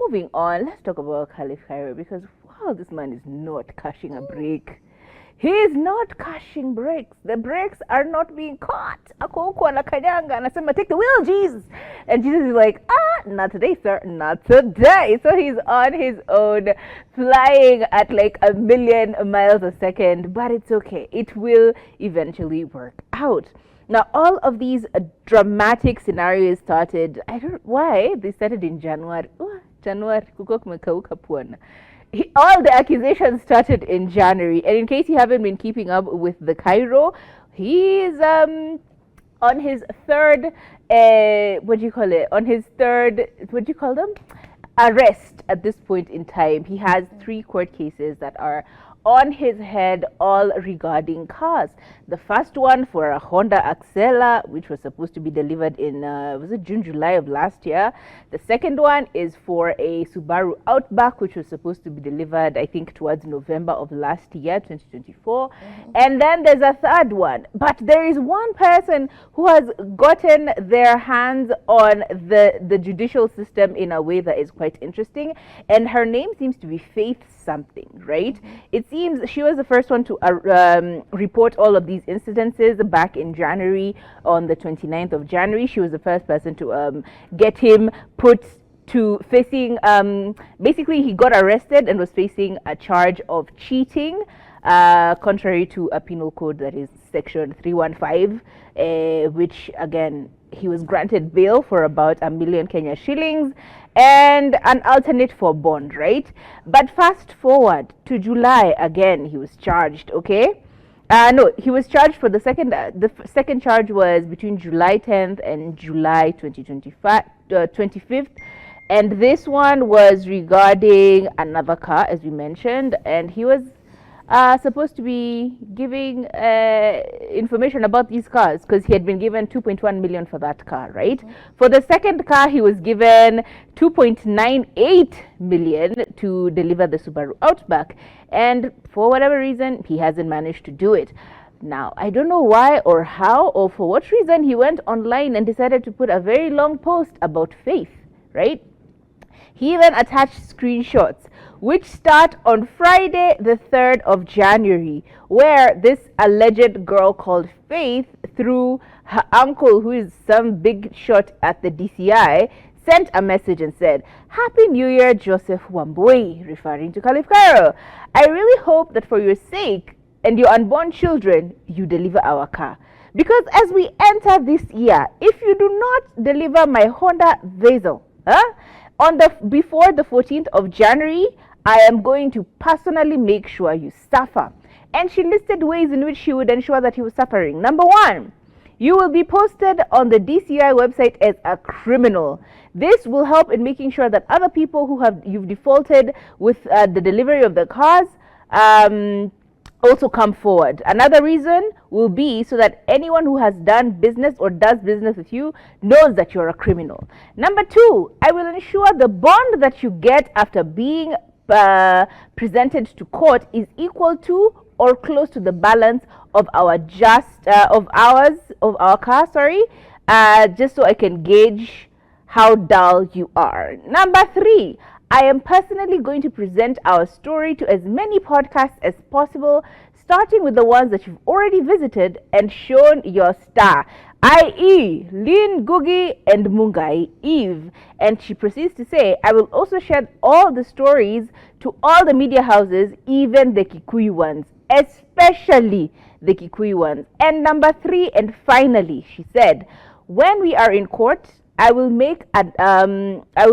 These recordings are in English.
moving on, let's talk about Khalif Kairo because wow, this man is not catching a break. He is not catching breaks. The breaks are not being caught. Ako huko anakanyanga anasema take the wheel, Jesus. And Jesus is like, not today, sir, not today. So he's on his own, flying at like 1,000,000 miles a second. But it's okay. It will eventually work out. Now, all of these dramatic scenarios started, I don't know why, they started in January. January, kuko kumekauka pwana. All the accusations started in January. And in case you haven't been keeping up with the Cairo, he's on his third, what do you call it? On his third, what do you call them? Arrest at this point in time. He has 3 court cases that are on his head, all regarding cars. The first one for a Honda Axela, which was supposed to be delivered in, was it June, July of last year? The second one is for a Subaru Outback, which was supposed to be delivered, I think, towards November of last year, 2024. And then there's a third one. But there is one person who has gotten their hands on the judicial system in a way that is quite interesting. And her name seems to be Faith something, right? It seems she was the first one to report all of these incidences back in January. On the 29th of January, she was the first person to get him put to facing, basically he got arrested and was facing a charge of cheating, contrary to a penal code that is section 315, which again, he was granted bail for about 1,000,000 Kenya shillings and an alternate for bond, right? But fast forward to July, again, he was charged, okay? No, he was charged for the second charge was between July 10th and July 25th. And this one was regarding another car, as we mentioned, and he was supposed to be giving information about these cars because he had been given 2.1 million for that car, right? For the second car, he was given 2.98 million to deliver the Subaru Outback, and for whatever reason, he hasn't managed to do it. Now, I don't know why or how or for what reason he went online and decided to put a very long post about Faith, right? He even attached screenshots which start on Friday the 3rd of January, where this alleged girl called Faith, through her uncle, who is some big shot at the DCI, sent a message and said, "Happy New Year, Joseph Wambui," referring to Khalif Kairo. "I really hope that for your sake and your unborn children, you deliver our car. Because as we enter this year, if you do not deliver my Honda Vezel, before the 14th of January, I am going to personally make sure you suffer." And she listed ways in which she would ensure that he was suffering. Number 1, you will be posted on the DCI website as a criminal. This will help in making sure that other people who you've defaulted with the delivery of the cars also come forward. Another reason will be so that anyone who has done business or does business with you knows that you're a criminal. Number 2, I will ensure the bond that you get after being presented to court is equal to or close to the balance of our car, just so I can gauge how dull you are. Number 3, I am personally going to present our story to as many podcasts as possible, starting with the ones that you've already visited and shown your star, i.e. Lynn, Gugi, and Mungai Eve. And she proceeds to say, I will also share all the stories to all the media houses, even the Kikuyu ones, especially the Kikuyu ones. And number 3, and finally, she said, when we are in court, I will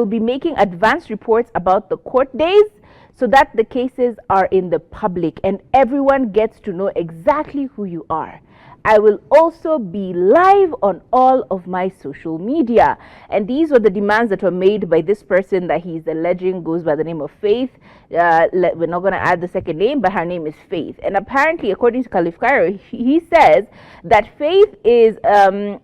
be making advance reports about the court days so that the cases are in the public and everyone gets to know exactly who you are. I will also be live on all of my social media. And these were the demands that were made by this person that he's alleging goes by the name of Faith. We're not going to add the second name, but her name is Faith. And apparently, according to Khalif Kairo, he says that Faith is a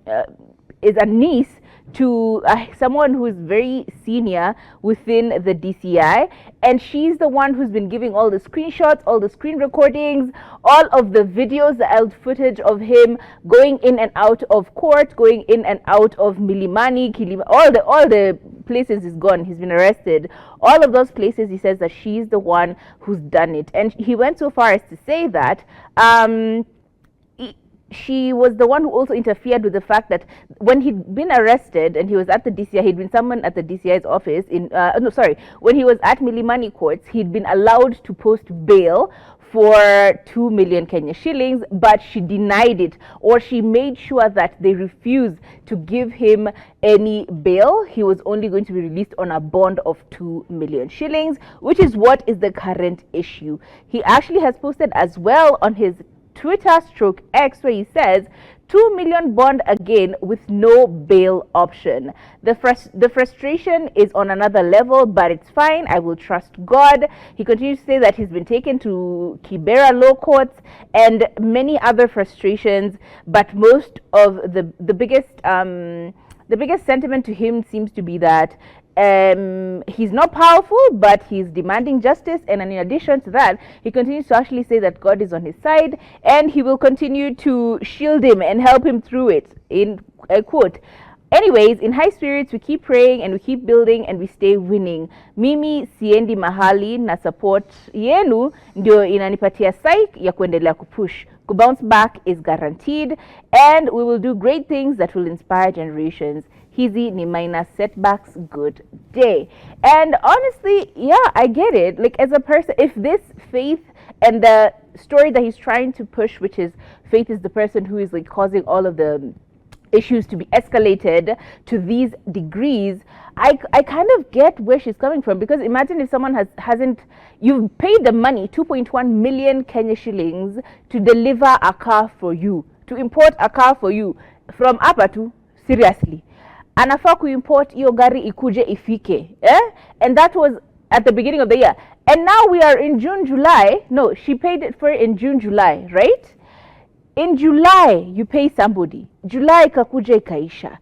niece to someone who is very senior within the DCI, and she's the one who's been giving all the screenshots, all the screen recordings, all of the videos, the old footage of him going in and out of court, going in and out of Milimani, all the places he's gone. He's been arrested. All of those places, he says that she's the one who's done it, and he went so far as to say that she was the one who also interfered with the fact that when he'd been arrested and he was at the DCI, he'd been summoned at the DCI's office when he was at Milimani courts, he'd been allowed to post bail for 2 million Kenya shillings, but she denied it, or she made sure that they refused to give him any bail. He was only going to be released on a bond of 2 million shillings, which is what is the current issue. He actually has posted as well on his Twitter/X, where he says 2 million bond again with no bail option. The frustration is on another level, but it's fine. I will trust God. He continues to say that he's been taken to Kibera law courts and many other frustrations, but most of the biggest sentiment to him seems to be that he's not powerful, but he's demanding justice, and in addition to that, he continues to actually say that God is on his side and he will continue to shield him and help him through it, in a quote. Anyways, in high spirits, we keep praying and we keep building and we stay winning. Mimi siendi mahali, na support yenu ndio inanipatia psych ya kuendelea kupush. Bounce back is guaranteed, and we will do great things that will inspire generations. Hizi ni minor setbacks, good day. And honestly, yeah, I get it. Like, as a person, if this faith and the story that he's trying to push, which is faith is the person who is like causing all of the issues to be escalated to these degrees, I kind of get where she's coming from, because imagine if someone hasn't, you've paid the money 2.1 million Kenya shillings to deliver a car for you, to import a car for you from Apatu. Seriously, anafaa kuimport hiyo gari ikuje ifike, and that was at the beginning of the year, and now we are in June, July. No, she paid it for it in June, July, right? In July, you pay somebody. July ikakuja ikaisha.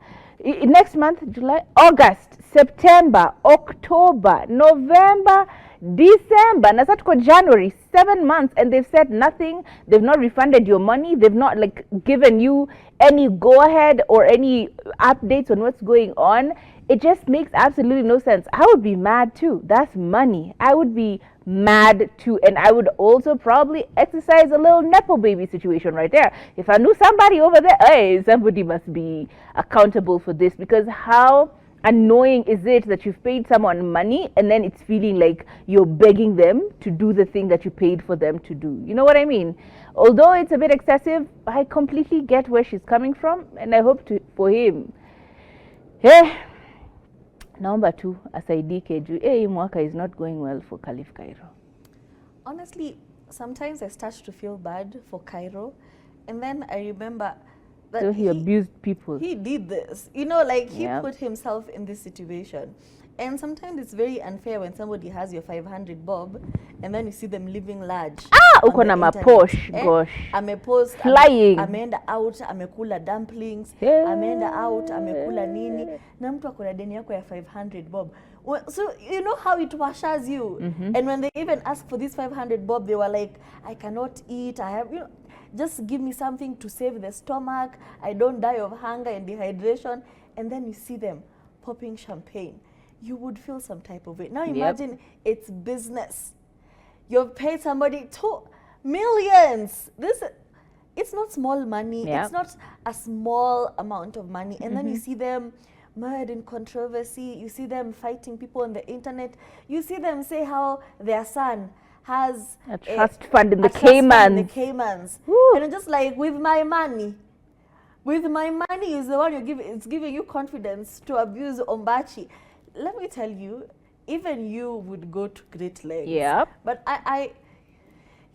Next month, July, August, September, October, November, December. Na sasa tuko January, 7 months, and they've said nothing. They've not refunded your money. They've not like given you any go-ahead or any updates on what's going on. It just makes absolutely no sense. I would be mad too. That's money. I would be mad too, and I would also probably exercise a little nepo baby situation right there. If I knew somebody over there, hey, somebody must be accountable for this, because how annoying is it that you've paid someone money and then it's feeling like you're begging them to do the thing that you paid for them to do? You know what I mean? Although it's a bit excessive, I completely get where she's coming from, and I hope for him, naomba tu asaidike juu hii mwaka is not going well for Khalif Kairo. Honestly, sometimes I start to feel bad for Kairo, and then I remember that so he abused people. He did this, you know, like he put himself in this situation. And sometimes it's very unfair when somebody has your 500 bob and then you see them living large. Uko na maposh, gosh. Amepost, flying. Ameenda out, amekula dumplings, ameenda out, amekula nini, na mtu akona deni yako ya 500 bob. So you know how it washes you. And when they even ask for this 500 bob, they were like, I cannot eat, I have, you know, just give me something to save the stomach, I don't die of hunger and dehydration. And then you see them popping champagne. You would feel some type of way. Now imagine it's business. You've paid somebody 2 million. It's not small money. It's not a small amount of money. And then you see them mired in controversy. You see them fighting people on the internet. You see them say how their son has a trust fund in the Caymans. And I'm just like, with my money is the one it's giving you confidence to abuse Ombachi. Let me tell you, even you would go to great lengths. But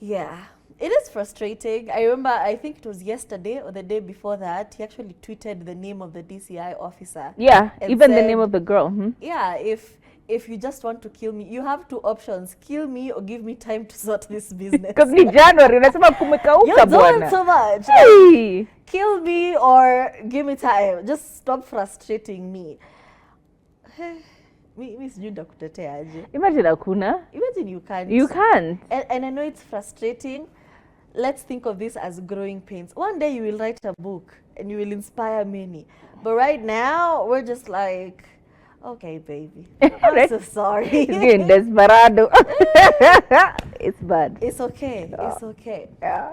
it is frustrating. I remember, I think it was yesterday or the day before that, he actually tweeted the name of the DCI officer. Even said, the name of the girl. Yeah, if if you just want to kill me, you have two options: kill me or give me time to sort this business. Because ni January unasema kumekauka You're doing bwana. so much. Hey. Kill me or give me time. Just stop frustrating me. Mi sijui ndakutetea aje. Imagine hakuna. Imagine you can't. You can't. And I know it's frustrating. Let's think of this as growing pains. One day you will write a book and you will inspire many. But right now, we're just like, okay, baby. I'm so sorry. It's getting desperado. It's bad. It's okay. It's okay. Yeah.